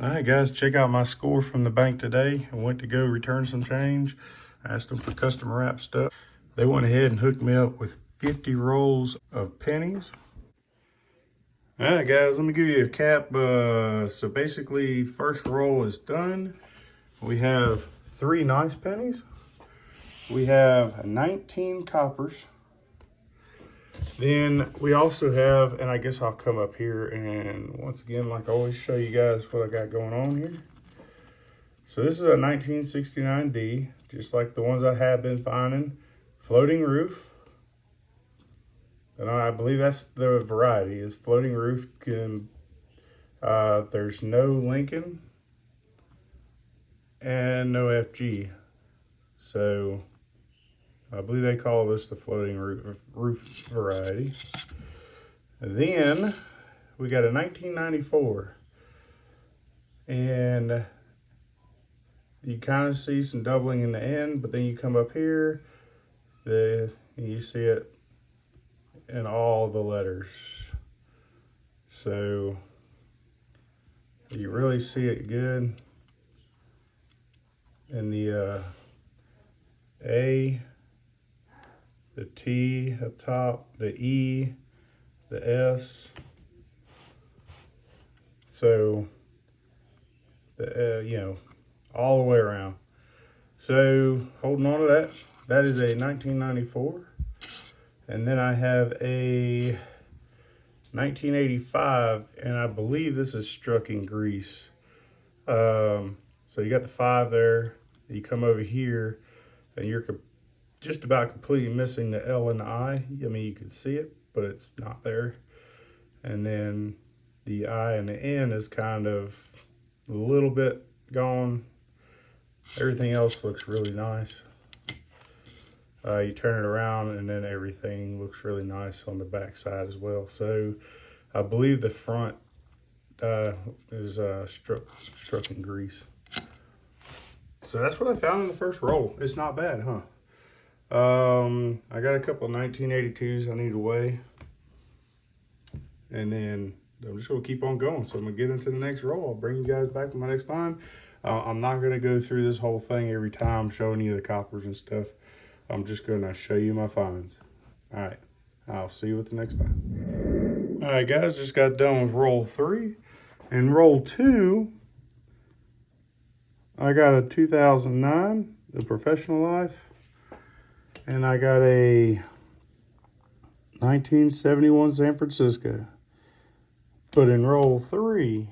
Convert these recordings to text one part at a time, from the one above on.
All right, guys, check out my score from the bank today. I went to go return some change. I asked them for custom wrap stuff. They went ahead and hooked me up with 50 rolls of pennies. All right, guys, let me give you a cap. So basically, first roll is done. We have 3 nice pennies. We have 19 coppers. Then we also have, and I guess I'll come up here and once again, like I always, show you guys what I got going on here. So this is a 1969D, just like the ones I have been finding. Floating roof. And I believe that's the variety, is floating roof. There's no Lincoln and no FG. So I believe they call this the floating roof variety. And then we got a 1994. And you kind of see some doubling in the end, but then you come up here, you see it in all the letters. So you really see it good in the A, the T up top, the E, the S. So the all the way around. So holding on to that, that is a 1994. And then I have a 1985, and I believe this is struck in grease. So you got the 5 there. You come over here, and you're just about completely missing the L and the I. I mean, you can see it, but it's not there. And then the I and the N is kind of a little bit gone. Everything else looks really nice. You turn it around and then everything looks really nice on the back side as well. So I believe the front is struck in grease. So that's what I found in the first roll. It's not bad, huh? I got a couple of 1982s I need to weigh. And then I'm just gonna keep on going. So I'm gonna get into the next roll. I'll bring you guys back with my next find. I'm not gonna go through this whole thing every time showing you the coppers and stuff. I'm just gonna show you my finds. All right, I'll see you with the next find. All right, guys, just got done with roll 3. And roll 2, I got a 2009, the Professional Life. And I got a 1971 San Francisco. But in roll 3,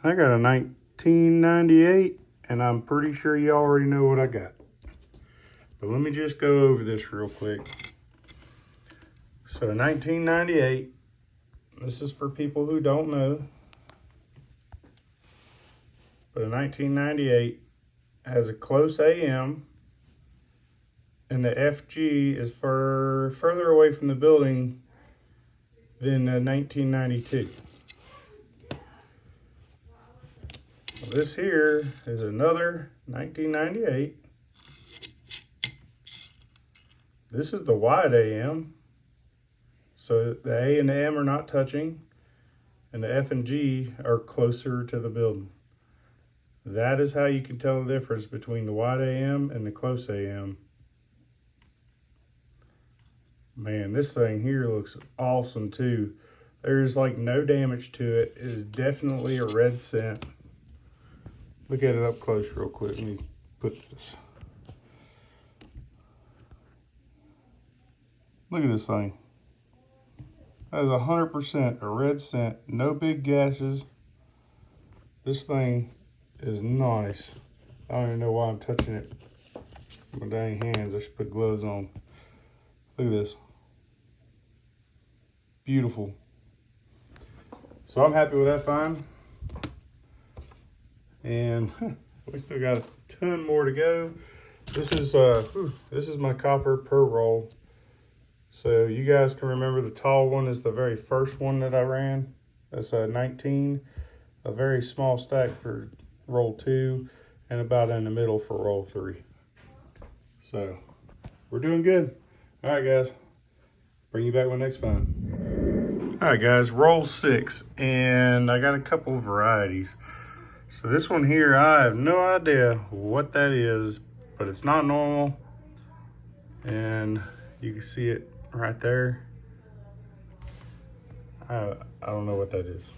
I got a 1998, and I'm pretty sure you already know what I got. But let me just go over this real quick. So 1998, this is for people who don't know. But a 1998 has a close AM, and the FG is further away from the building than the 1992. Well, this here is another 1998. This is the wide AM. So the A and the M are not touching, and the F and G are closer to the building. That is how you can tell the difference between the wide AM and the close AM. Man, this thing here looks awesome too. There's like no damage to it. It is definitely a red cent. Look at it up close real quick. Let me put this. Look at this thing. That is 100% a red cent. No big gashes. This thing is nice. I don't even know why I'm touching it with my dang hands. I should put gloves on. Look at this. Beautiful. So I'm happy with that find. And we still got a ton more to go. This is my copper per roll. So you guys can remember the tall one is the very first one that I ran. That's a 19, a very small stack for roll 2, and about in the middle for roll 3. So we're doing good. All right, guys. Bring you back with next find. All right, guys, roll 6, and I got a couple varieties. So this one here, I have no idea what that is, but it's not normal. And you can see it right there. I don't know what that is.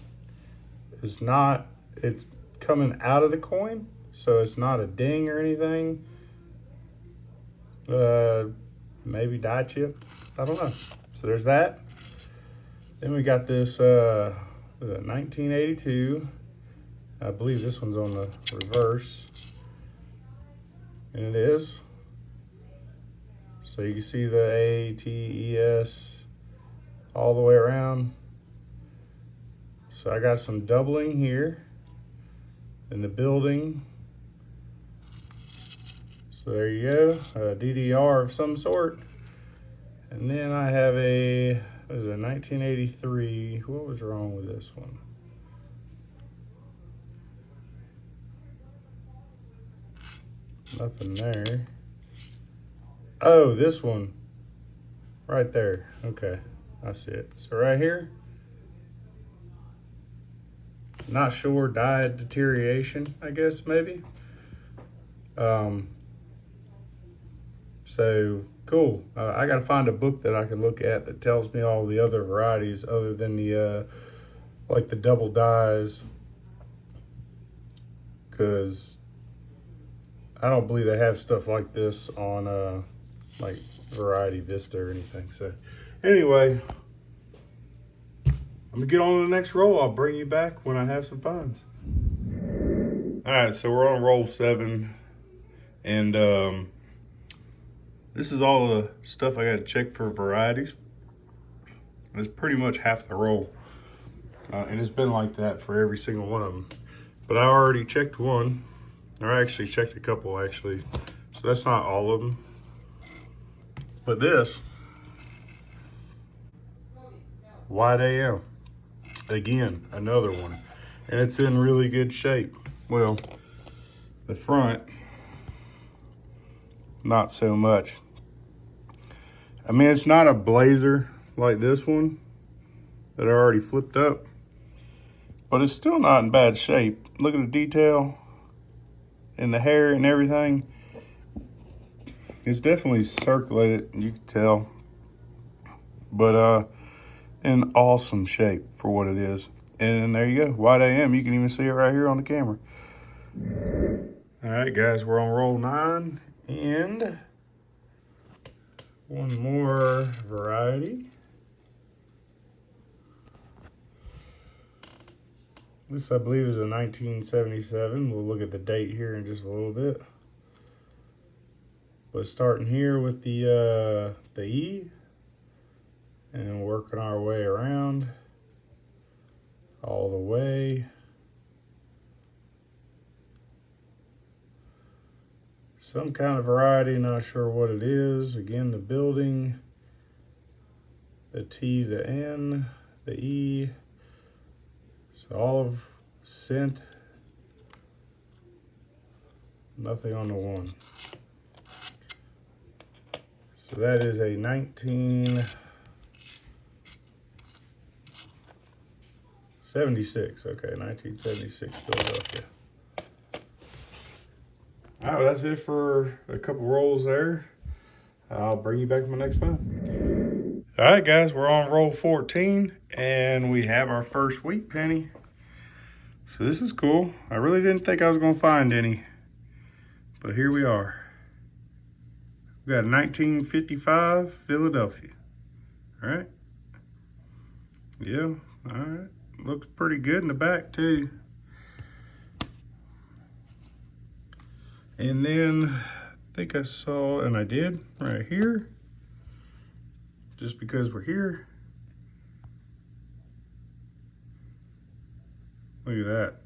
It's not, it's coming out of the coin, so it's not a ding or anything. Maybe die chip, I don't know. So there's that. Then we got this, was it 1982? I believe this one's on the reverse. And it is. So you can see the A, T, E, S all the way around. So I got some doubling here in the building. So there you go, a DDR of some sort. And then I have a, what is it, 1983. What was wrong with this one? Nothing there. Oh, this one right there. Okay, I see it. So right here, not sure, die deterioration, I guess, maybe. So cool. I gotta find a book that I can look at that tells me all the other varieties other than the like the double dies, because I don't believe they have stuff like this on like Variety Vista or anything. So anyway, I'm gonna get on to the next roll. I'll bring you back when I have some finds. All right, so we're on roll 7, and this is all the stuff I got to check for varieties. It's pretty much half the roll, and it's been like that for every single one of them. But I already checked one, or I actually checked a couple actually, so that's not all of them. But this, White AM, again, another one, and it's in really good shape. Well, the front, not so much. I mean, it's not a blazer like this one that I already flipped up, but it's still not in bad shape. Look at the detail and the hair and everything. It's definitely circulated, you can tell, but in awesome shape for what it is. And there you go, White AM. You can even see it right here on the camera. All right, guys, we're on roll 9, and one more variety. This, I believe, is a 1977. We'll look at the date here in just a little bit. But starting here with the E, and working our way around all the way. Some kind of variety, not sure what it is. Again, the building, the T, the N, the E. So olive scent, nothing on the 1. So that is a 1976. Okay, 1976 Philadelphia. All right, well, that's it for a couple rolls there. I'll bring you back to my next find. All right, guys, we're on roll 14, and we have our first wheat penny. So this is cool. I really didn't think I was gonna find any, but here we are. We got 1955 Philadelphia. All right. Yeah, all right. Looks pretty good in the back too. And then I think I saw, and I did, right here, just because we're here. Look at that.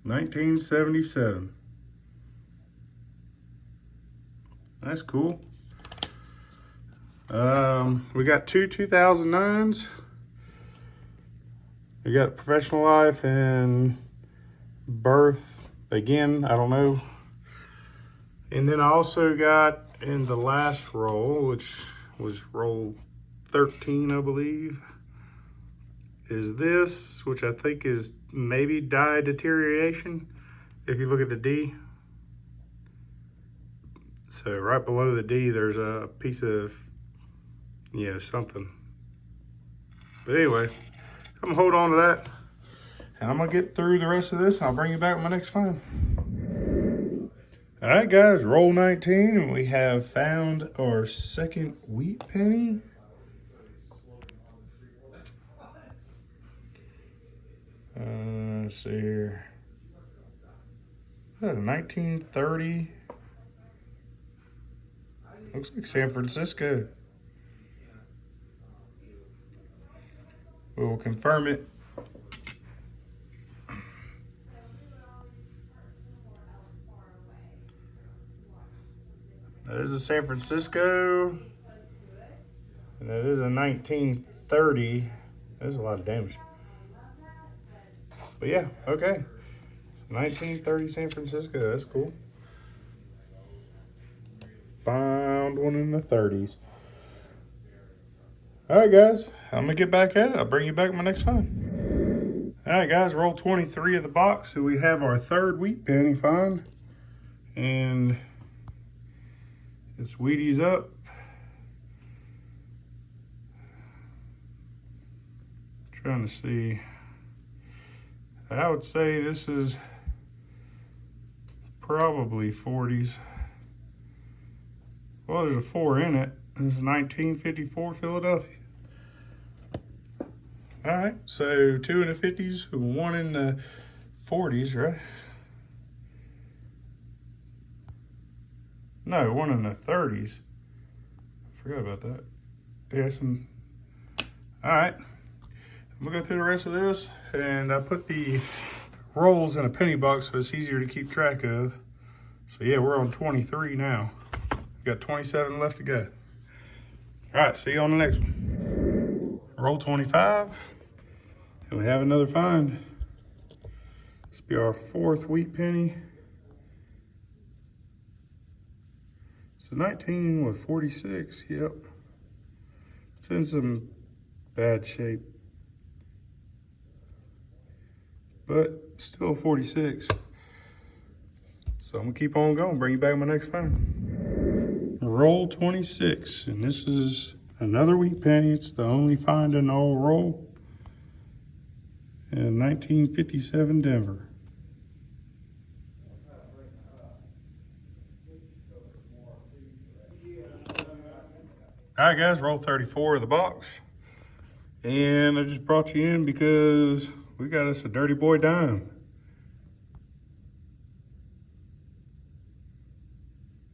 1977. That's cool. We got two 2009s. We got Professional Life and Birth. Again, I don't know. And then I also got in the last roll, which was roll 13, I believe, is this, which I think is maybe die deterioration, if you look at the D. So right below the D, there's a piece of, you know, something. But anyway, I'm gonna hold on to that, and I'm gonna get through the rest of this, and I'll bring you back with my next find. All right, guys, roll 19, and we have found our second wheat penny. Let's see here. Is that a 1930? Looks like San Francisco. We'll confirm it. That is a San Francisco, and that is a 1930. There's a lot of damage. But yeah, okay. 1930 San Francisco, that's cool. Found one in the 30s. All right, guys, I'm gonna get back at it. I'll bring you back my next find. All right, guys, roll 23 of the box. So we have our third wheat penny find, and it's Wheaties up. Trying to see. I would say this is probably 40s. Well, there's a 4 in it. This is 1954 Philadelphia. All right, so 2 in the 50s, 1 in the 40s, right? No, 1 in the 30s. I forgot about that. Yeah, some. All right, I'm gonna go through the rest of this, and I put the rolls in a penny box so it's easier to keep track of. So yeah, we're on 23 now. Got 27 left to go. All right, see you on the next one. Roll 25, and we have another find. This will be our 4th wheat penny. It's a 1946, yep. It's in some bad shape, but still 46. So I'm gonna keep on going, bring you back my next find. Roll 26, and this is another wheat penny. It's the only find in the whole roll. In 1957 Denver. All right, guys, roll 34 of the box. And I just brought you in because we got us a dirty boy dime.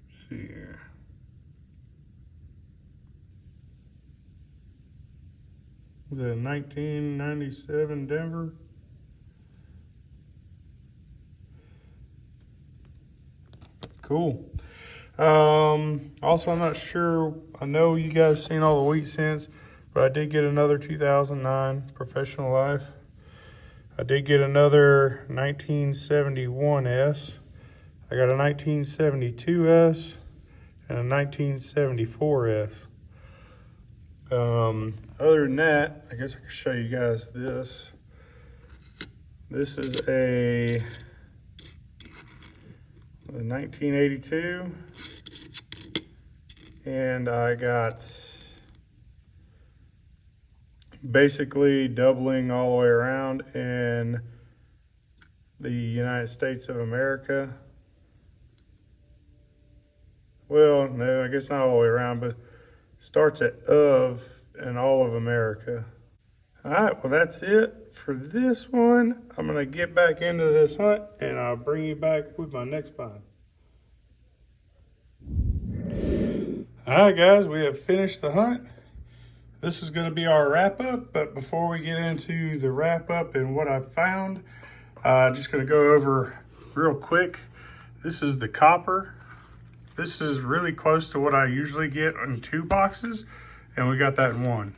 Let's see here. Was that 1997 Denver? Cool. Also, I'm not sure, I know you guys seen all the wheat cents, but I did get another 2009 Professional Life. I did get another 1971S. I got a 1972S and a 1974S. Other than that, I guess I can show you guys this. This is a 1982, and I got basically doubling all the way around in the United States of America. Well, no, I guess not all the way around, but starts at of in all of America. All right, well, that's it for this one. I'm gonna get back into this hunt, and I'll bring you back with my next find. All right, guys, we have finished the hunt. This is gonna be our wrap up, but before we get into the wrap up and what I found, just gonna go over real quick. This is the copper. This is really close to what I usually get in 2 boxes, and we got that in 1.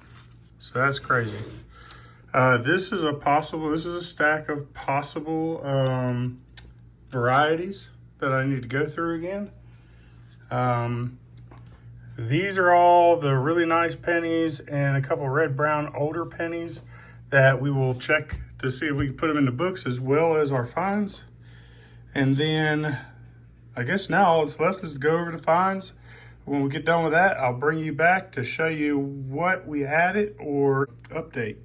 So that's crazy. This is a stack of possible varieties that I need to go through again. These are all the really nice pennies and a couple red brown older pennies that we will check to see if we can put them in the books as well as our finds. And then I guess now all that's left is to go over the finds. When we get done with that, I'll bring you back to show you what we added or update.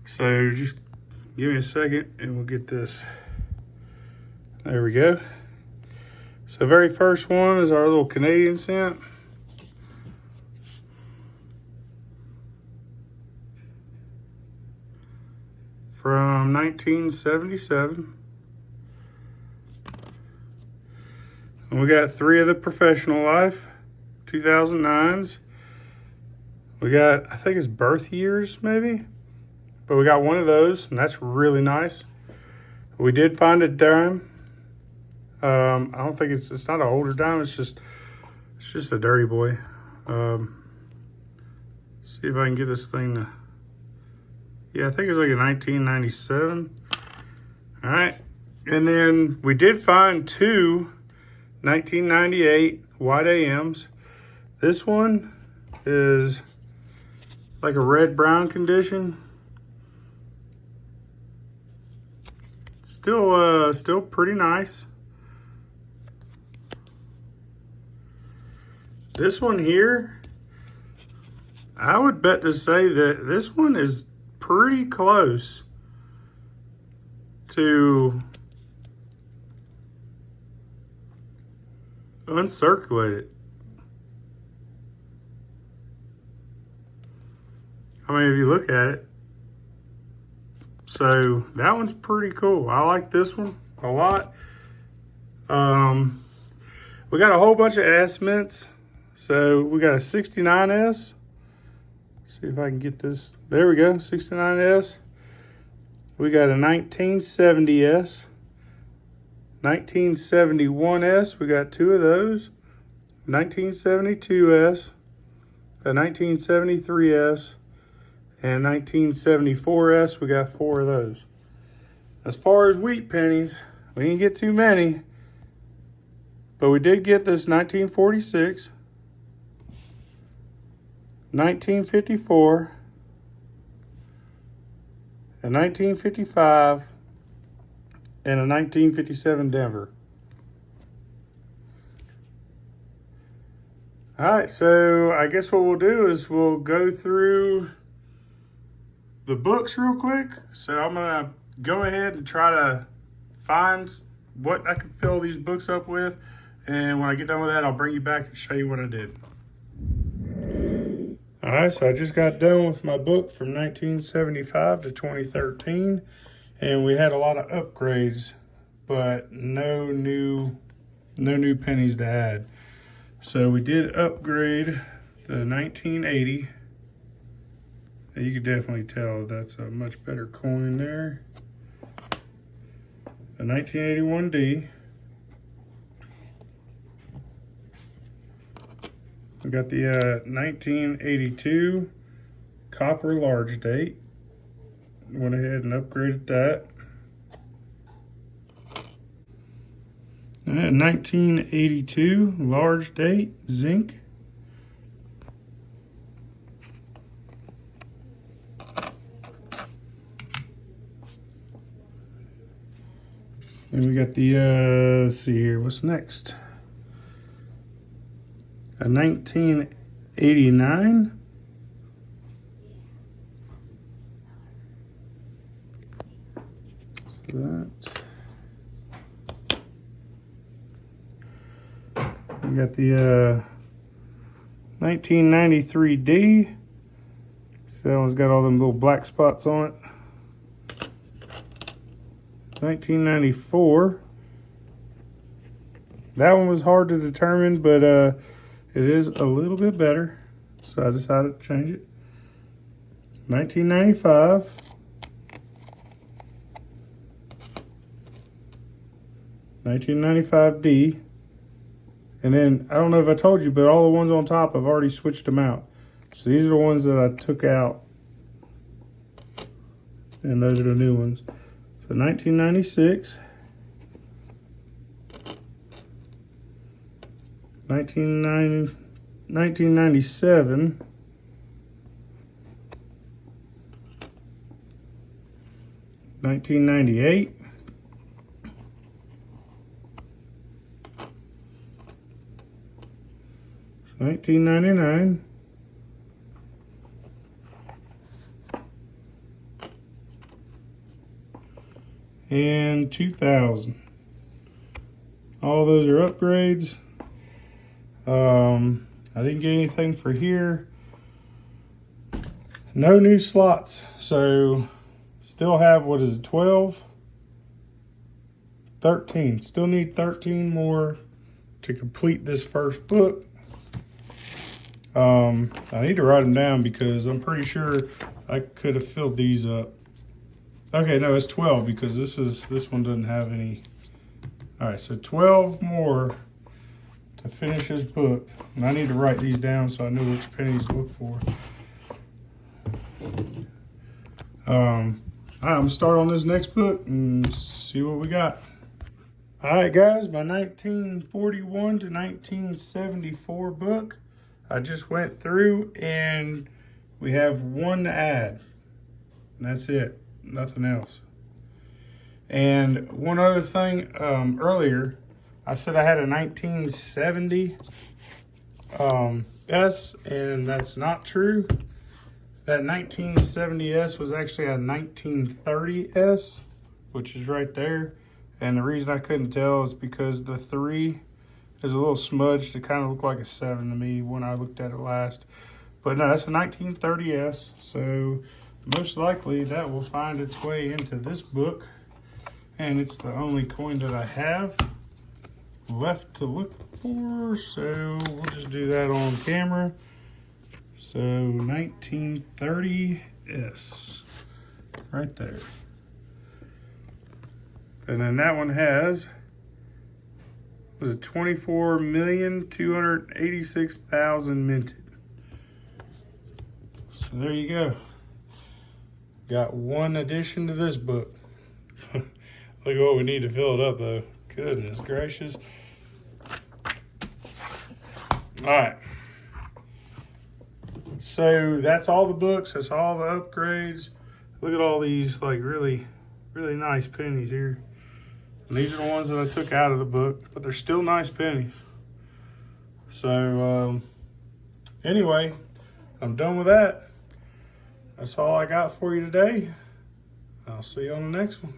So just give me a second and we'll get this. There we go. So very first one is our little Canadian cent. From 1977. And we got 3 of the Professional Life 2009s. We got, I think it's birth years maybe, but we got one of those, and that's really nice. We did find a dime. I don't think it's not an older dime. It's just a dirty boy. See if I can get this thing to. Yeah, I think it's like a 1997. All right, and then we did find 2 1998 white AMs. This one is like a red-brown condition. Still pretty nice. This one here, I would bet to say that this one is pretty close to uncirculated. I mean, if you look at it, so that one's pretty cool. I like this one a lot. We got a whole bunch of estimates. So we got a 69S. See if I can get this. There we go, 69S. We got a 1970S. 1971S, we got 2 of those. 1972S, a 1973S, and 1974S, we got 4 of those. As far as wheat pennies, we didn't get too many, but we did get this 1946, 1954, a 1955, and a 1957 Denver. All right, so I guess what we'll do is we'll go through the books real quick. So I'm gonna go ahead and try to find what I can fill these books up with. And when I get done with that, I'll bring you back and show you what I did. All right, so I just got done with my book from 1975 to 2013. And we had a lot of upgrades, but no new pennies to add. So we did upgrade the 1980. And you can definitely tell that's a much better coin there. The 1981D. We got the 1982 copper large date. Went ahead and upgraded that. 1982 large date zinc. And we got the let's see here, what's next? A 1989. That. We got the 1993D. So that one's got all them little black spots on it. 1994. That one was hard to determine, but it is a little bit better. So I decided to change it. 1995. 1995D. And then, I don't know if I told you, but all the ones on top, I've already switched them out. So these are the ones that I took out. And those are the new ones. So 1996. 1990, 1997. 1998. 1999. And 2000. All those are upgrades. I didn't get anything for here. No new slots. So still have, what is it, 12? 13. Still need 13 more to complete this first book. I need to write them down because I'm pretty sure I could have filled these up. Okay, no, it's 12 because this one doesn't have any. All right, so 12 more to finish this book. And I need to write these down so I know which pennies to look for. I'm gonna start on this next book and see what we got. All right, guys, my 1941 to 1974 book. I just went through and we have one to add. And that's it, nothing else. And one other thing, earlier, I said I had a 1970 S, and that's not true. That 1970 S was actually a 1930 S, which is right there. And the reason I couldn't tell is because the 3 is a little smudged. It kind of looked like a 7 to me when I looked at it last. But no, that's a 1930 S, so most likely that will find its way into this book. And it's the only coin that I have left to look for, so we'll just do that on camera. So 1930 S, right there. And then that one has, was it 24,286,000 minted. So there you go. Got one addition to this book. Look at what we need to fill it up, though. Goodness gracious. All right. So that's all the books. That's all the upgrades. Look at all these, like, really, really nice pennies here. And these are the ones that I took out of the book, but they're still nice pennies. So, anyway, I'm done with that. That's all I got for you today. I'll see you on the next one.